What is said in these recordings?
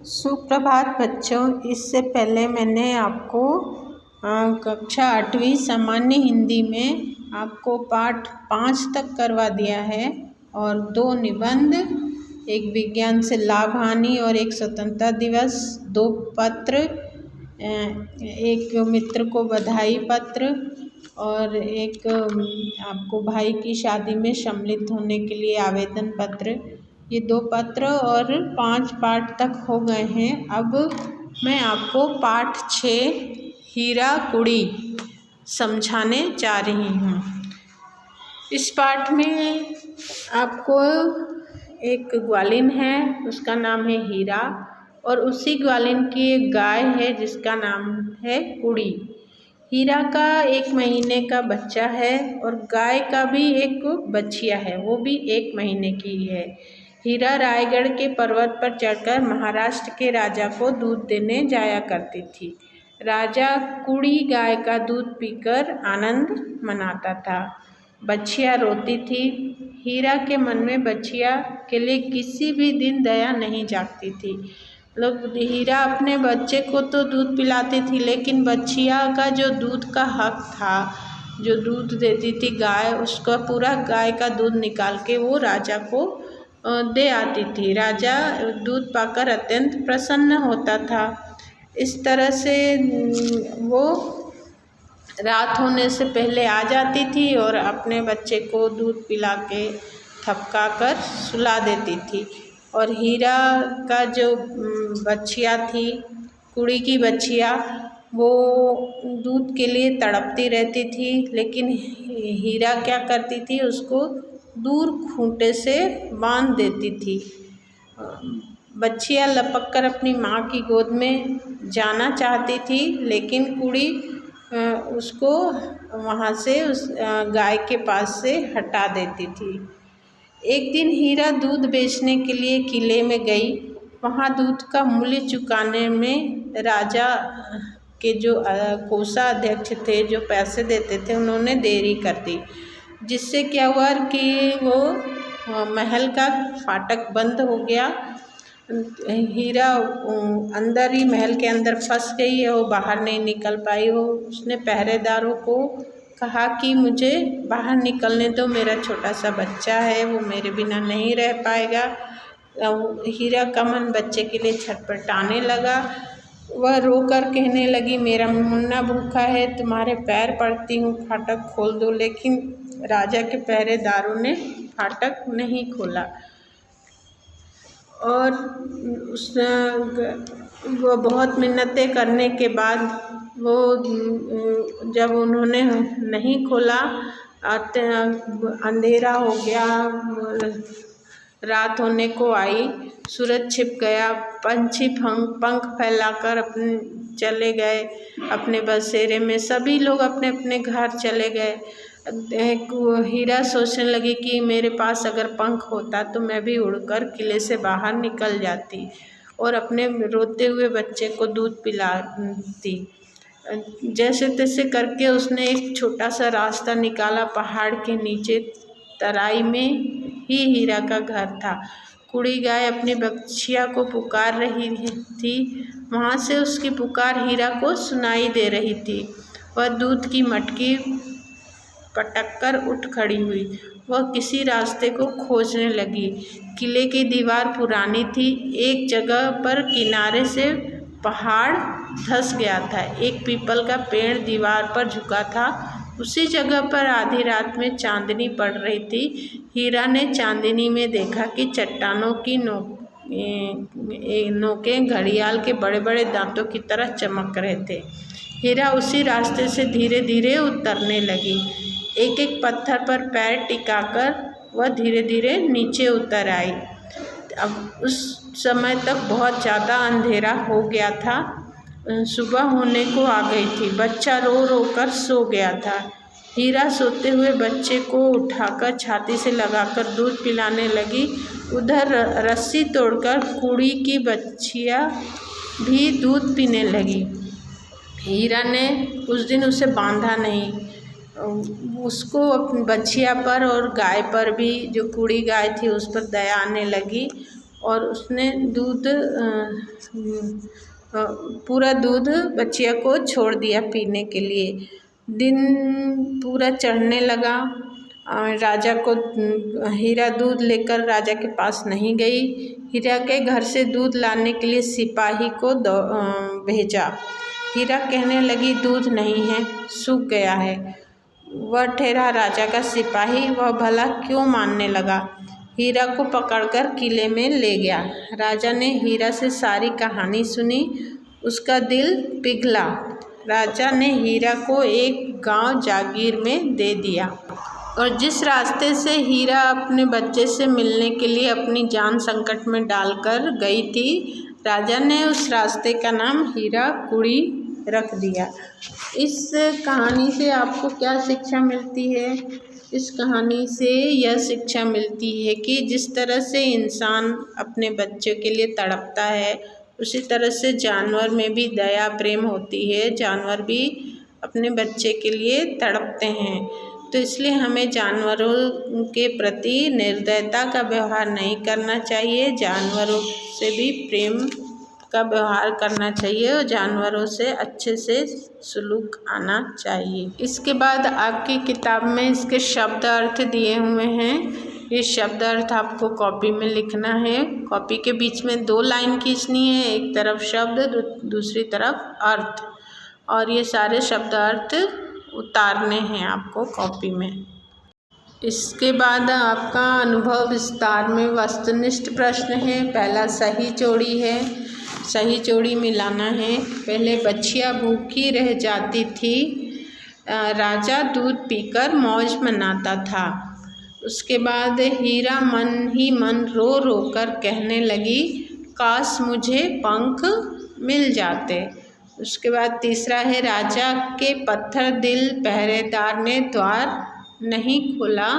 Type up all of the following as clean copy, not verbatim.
सुप्रभात बच्चों। इससे पहले मैंने आपको कक्षा 8वीं सामान्य हिंदी में आपको पाठ 5 तक करवा दिया है और 2 निबंध, एक विज्ञान से लाभ हानि और एक स्वतंत्रता दिवस, 2 पत्र, एक मित्र को बधाई पत्र और एक आपको भाई की शादी में सम्मिलित होने के लिए आवेदन पत्र। ये 2 पत्र और 5 पाठ तक हो गए हैं। अब मैं आपको पाठ 6 हीरा कुड़ी समझाने जा रही हूँ। इस पाठ में आपको एक ग्वालिन है, उसका नाम है हीरा, और उसी ग्वालिन की एक गाय है जिसका नाम है कुड़ी। हीरा का 1 महीने का बच्चा है और गाय का भी एक बछिया है, वो भी 1 महीने की है। हीरा रायगढ़ के पर्वत पर चढ़कर महाराष्ट्र के राजा को दूध देने जाया करती थी। राजा कुड़ी गाय का दूध पीकर आनंद मनाता था। बछिया रोती थी। हीरा के मन में बछिया के लिए किसी भी दिन दया नहीं जागती थी। हीरा अपने बच्चे को तो दूध पिलाती थी, लेकिन बछिया का जो दूध का हक था, जो दूध देती थी गाय, उसका पूरा गाय का दूध निकाल के वो राजा को दे आती थी। राजा दूध पाकर अत्यंत प्रसन्न होता था। इस तरह से वो रात होने से पहले आ जाती थी और अपने बच्चे को दूध पिला के थपका कर सुला देती थी। और हीरा का जो बछिया थी, कुड़ी की बछिया, वो दूध के लिए तड़पती रहती थी, लेकिन हीरा क्या करती थी, उसको दूर खूंटे से बांध देती थी। बच्चियाँ लपक कर अपनी माँ की गोद में जाना चाहती थी, लेकिन कुड़ी उसको वहाँ से उस गाय के पास से हटा देती थी। एक दिन हीरा दूध बेचने के लिए किले में गई। वहाँ दूध का मूल्य चुकाने में राजा के जो कोषाध्यक्ष थे, जो पैसे देते थे, उन्होंने देरी कर दी, जिससे क्या हुआ कि वो महल का फाटक बंद हो गया। हीरा अंदर ही महल के अंदर फंस गई है, वो बाहर नहीं निकल पाई। वो उसने पहरेदारों को कहा कि मुझे बाहर निकलने दो, मेरा छोटा सा बच्चा है, वो मेरे बिना नहीं रह पाएगा। हीरा का मन बच्चे के लिए छटपटाने लगा। वह रोकर कहने लगी, मेरा मुन्ना भूखा है, तुम्हारे पैर पड़ती हूँ, फाटक खोल दो। लेकिन राजा के पहरेदारों ने फाटक नहीं खोला और वो बहुत मिन्नतें करने के बाद वो जब उन्होंने नहीं खोला, अंधेरा हो गया, रात होने को आई, सूरज छिप गया, पंछी पंख फैलाकर अपने चले गए अपने बसेरे में। सभी लोग अपने अपने घर चले गए। हीरा सोचने लगी कि मेरे पास अगर पंख होता तो मैं भी उड़कर किले से बाहर निकल जाती और अपने रोते हुए बच्चे को दूध पिलाती। जैसे तैसे करके उसने एक छोटा सा रास्ता निकाला। पहाड़ के नीचे तराई में ही हीरा का घर था। कुड़ी गाय अपनी बछिया को पुकार रही थी। वहाँ से उसकी पुकार हीरा को सुनाई दे रही थी। वह दूध की मटकी पटक कर उठ खड़ी हुई। वह किसी रास्ते को खोजने लगी। किले की दीवार पुरानी थी। एक जगह पर किनारे से पहाड़ धंस गया था। एक पीपल का पेड़ दीवार पर झुका था। उसी जगह पर आधी रात में चांदनी पड़ रही थी। हीरा ने चांदनी में देखा कि चट्टानों की नोकें घड़ियाल के बड़े बड़े दांतों की तरह चमक रहे थे। हीरा उसी रास्ते से धीरे धीरे उतरने लगी। एक एक पत्थर पर पैर टिकाकर वह धीरे धीरे नीचे उतर आई। अब उस समय तक बहुत ज़्यादा अंधेरा हो गया था। सुबह होने को आ गई थी। बच्चा रो रो कर सो गया था। हीरा सोते हुए बच्चे को उठाकर छाती से लगाकर दूध पिलाने लगी। उधर रस्सी तोड़कर कुड़ी की बछिया भी दूध पीने लगी। हीरा ने उस दिन उसे बांधा नहीं। उसको अपनी बछिया पर और गाय पर भी, जो कुड़ी गाय थी, उस पर दया आने लगी और उसने पूरा दूध बच्चिया को छोड़ दिया पीने के लिए। दिन पूरा चढ़ने लगा। राजा को हीरा दूध लेकर राजा के पास नहीं गई। हीरा के घर से दूध लाने के लिए सिपाही को भेजा। हीरा कहने लगी दूध नहीं है, सूख गया है। वह ठहरा राजा का सिपाही, वह भला क्यों मानने लगा। हीरा को पकड़कर किले में ले गया। राजा ने हीरा से सारी कहानी सुनी। उसका दिल पिघला। राजा ने हीरा को एक गांव जागीर में दे दिया और जिस रास्ते से हीरा अपने बच्चे से मिलने के लिए अपनी जान संकट में डालकर गई थी, राजा ने उस रास्ते का नाम हीरा कुड़ी रख दिया। इस कहानी से आपको क्या शिक्षा मिलती है? इस कहानी से यह शिक्षा मिलती है कि जिस तरह से इंसान अपने बच्चों के लिए तड़पता है, उसी तरह से जानवर में भी दया प्रेम होती है। जानवर भी अपने बच्चे के लिए तड़पते हैं। तो इसलिए हमें जानवरों के प्रति निर्दयता का व्यवहार नहीं करना चाहिए। जानवरों से भी प्रेम का व्यवहार करना चाहिए और जानवरों से अच्छे से सलूक आना चाहिए। इसके बाद आपकी किताब में इसके शब्द अर्थ दिए हुए हैं। ये शब्द अर्थ आपको कॉपी में लिखना है। कॉपी के बीच में 2 लाइन खींचनी है, एक तरफ शब्द दूसरी तरफ अर्थ, और ये सारे शब्द अर्थ उतारने हैं आपको कॉपी में। इसके बाद आपका अनुभव विस्तार में वस्तुनिष्ठ प्रश्न है। पहला सही जोड़ी है, सही जोड़ी मिलाना है। पहले बच्चियाँ भूखी रह जाती थी, राजा दूध पीकर मौज मनाता था। उसके बाद हीरा मन ही मन रो रो कर कहने लगी, काश मुझे पंख मिल जाते। उसके बाद तीसरा है, राजा के पत्थर दिल पहरेदार ने द्वार नहीं खोला।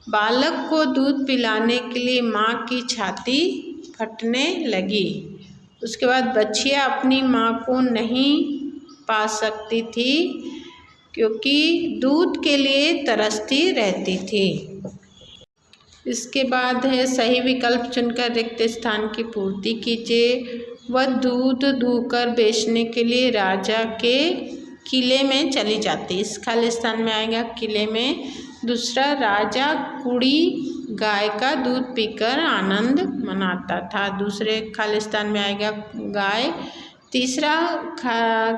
बालक को दूध पिलाने के लिए माँ की छाती फटने लगी। उसके बाद बच्चियाँ अपनी माँ को नहीं पा सकती थी क्योंकि दूध के लिए तरसती रहती थी। इसके बाद है सही विकल्प चुनकर रिक्त स्थान की पूर्ति कीजिए। वह दूध दूहकर बेचने के लिए राजा के किले में चली जाती। इस खाली स्थान में आएगा किले में। दूसरा, राजा कुड़ी गाय का दूध पीकर आनंद मनाता था। दूसरे खाली स्थान में आएगा गाय। तीसरा,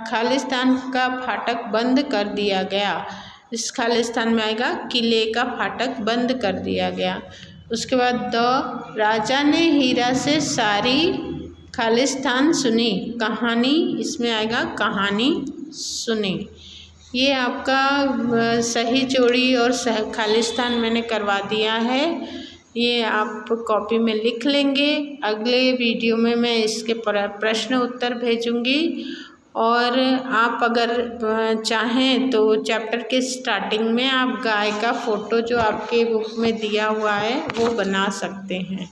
खाली स्थान का फाटक बंद कर दिया गया। इस खाली स्थान में आएगा किले का फाटक बंद कर दिया गया। उसके बाद राजा ने हीरा से सारी खालिस्तान सुनी। कहानी, इसमें आएगा कहानी सुनी। ये आपका सही जोड़ी और खालिस्तान मैंने करवा दिया है। ये आप कॉपी में लिख लेंगे। अगले वीडियो में मैं इसके प्रश्न उत्तर भेजूंगी। और आप अगर चाहें तो चैप्टर के स्टार्टिंग में आप गाय का फ़ोटो जो आपके बुक में दिया हुआ है वो बना सकते हैं।